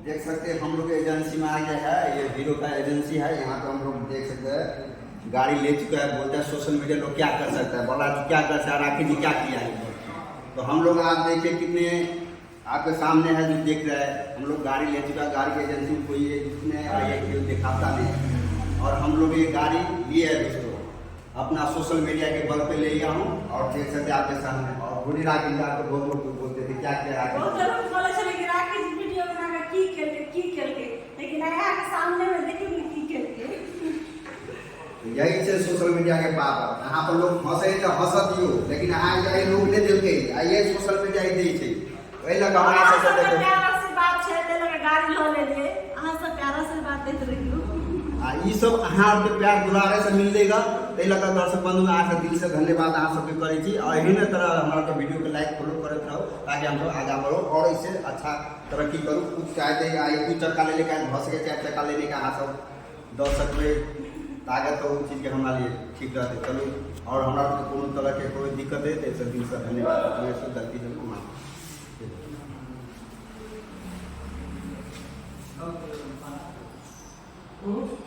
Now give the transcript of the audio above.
देख सकते हैं हम लोग एजेंसी में आ गया है। ये हीरो का एजेंसी है। यहाँ पे हम लोग देख सकते हैं गाड़ी ले चुका है। बोलते हैं सोशल मीडिया लोग क्या कर सकता है, बोला क्या कर सकता है, राखी जी क्या किया है। तो हम लोग आज देखिए कितने आपके सामने है जो देख रहे हैं। हम लोग गाड़ी ले चुका है। गाड़ी की एजेंसी कोई जिसने दिखाता नहीं और हम लोग ये गाड़ी लिए है दोस्तों अपना सोशल मीडिया के बल पे ले गया हूँ। और देख सकते हैं आपके सामने और बुरी राखी जी आपको बहुत लोग बोलते थे क्या क्या यही से सोशल मीडिया के पावर। यहाँ पर लोग हंसे तो हंसत दियो, लेकिन यहाँ ये लोग नहीं देते। ये सोशल मीडिया ही दै छै। वही लगा हमारा से देखो प्यार से बात छै ते लगे गाड़ी लो ले लिए अहाँ सब प्यार से बात देत रहियो। ये सब अहाँ के प्यार दुलारे से मिलेगा। ते लगा दर्शक बंधु में अहाँ दिल से धन्यवाद अहाँ सबके करे छी। और यही तरह हमारा के वीडियो के लाइक फॉलो करत रहो ताकि हम सब आगे बढ़ो और इससे अच्छा तरक्की करूँ। कुछ चाहते हैं कुछ चक्का लेने का भस के 4 चक्का लेने का अहाँ सब दर्शक में ताकत तो चीज़ के हमारे लिए ठीक रहते। चलो और हमारा कोनो तरह के कोई दिक्कत है तो दिल से धन्यवाद। गलती से